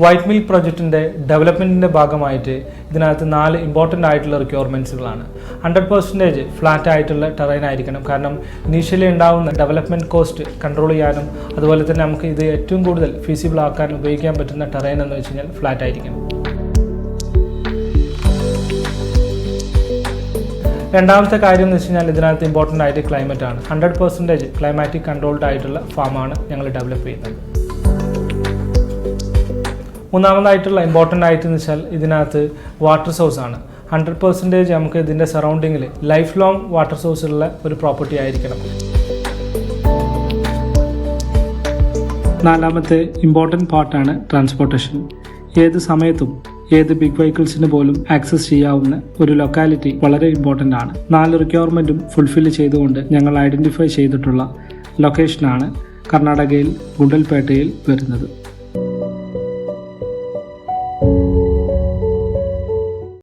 White milk പ്രൊജക്റ്റിൻ്റെ ഡെവലപ്മെൻറ്റിൻ്റെ ഭാഗമായിട്ട് ഇതിനകത്ത് 4 important ആയിട്ടുള്ള റിക്വയർമെൻറ്റ്സുകളാണ്. 100% ഫ്ലാറ്റ് ആയിട്ടുള്ള ടെറൈൻ ആയിരിക്കണം. കാരണം ഇനീഷ്യലി ഉണ്ടാകുന്ന ഡെവലപ്മെൻറ്റ് കോസ്റ്റ് കൺട്രോൾ ചെയ്യാനും അതുപോലെ തന്നെ നമുക്ക് ഇത് ഏറ്റവും കൂടുതൽ ഫീസിബിൾ ആക്കാൻ ഉപയോഗിക്കാൻ പറ്റുന്ന ടെറൈൻ എന്ന് വെച്ച് കഴിഞ്ഞാൽ ഫ്ലാറ്റ് ആയിരിക്കണം. രണ്ടാമത്തെ കാര്യം എന്ന് വെച്ച് കഴിഞ്ഞാൽ ഇതിനകത്ത് ഇമ്പോർട്ടൻ്റ് ആയിട്ട് ക്ലൈമറ്റ് ആണ്. 100% ക്ലൈമാറ്റിക് കൺട്രോൾഡ് ആയിട്ടുള്ള ഫാമാണ് ഞങ്ങൾ ഡെവലപ്പ് ചെയ്യുന്നത്. മൂന്നാമതായിട്ടുള്ള ഇമ്പോർട്ടൻ്റ് ആയിട്ട് എന്ന് വെച്ചാൽ ഇതിനകത്ത് വാട്ടർ സോഴ്സ് ആണ്. 100% നമുക്ക് ഇതിൻ്റെ സറൗണ്ടിങ്ങിൽ ലൈഫ് ലോങ് വാട്ടർ സോഴ്സ് ഉള്ള ഒരു പ്രോപ്പർട്ടി ആയിരിക്കണം. നാലാമത്തെ ഇമ്പോർട്ടൻ്റ് പാർട്ടാണ് ട്രാൻസ്പോർട്ടേഷൻ. ഏത് സമയത്തും ഏത് ബിഗ് വെഹിക്കിൾസിന് പോലും ആക്സസ് ചെയ്യാവുന്ന ഒരു ലൊക്കാലിറ്റി വളരെ ഇമ്പോർട്ടൻ്റ് ആണ്. 4 റിക്വയർമെൻറ്റും ഫുൾഫിൽ ചെയ്തുകൊണ്ട് ഞങ്ങൾ ഐഡൻറ്റിഫൈ ചെയ്തിട്ടുള്ള ലൊക്കേഷനാണ് കർണാടകയിൽ ഗുണ്ടൽപേട്ടയിൽ വരുന്നത്.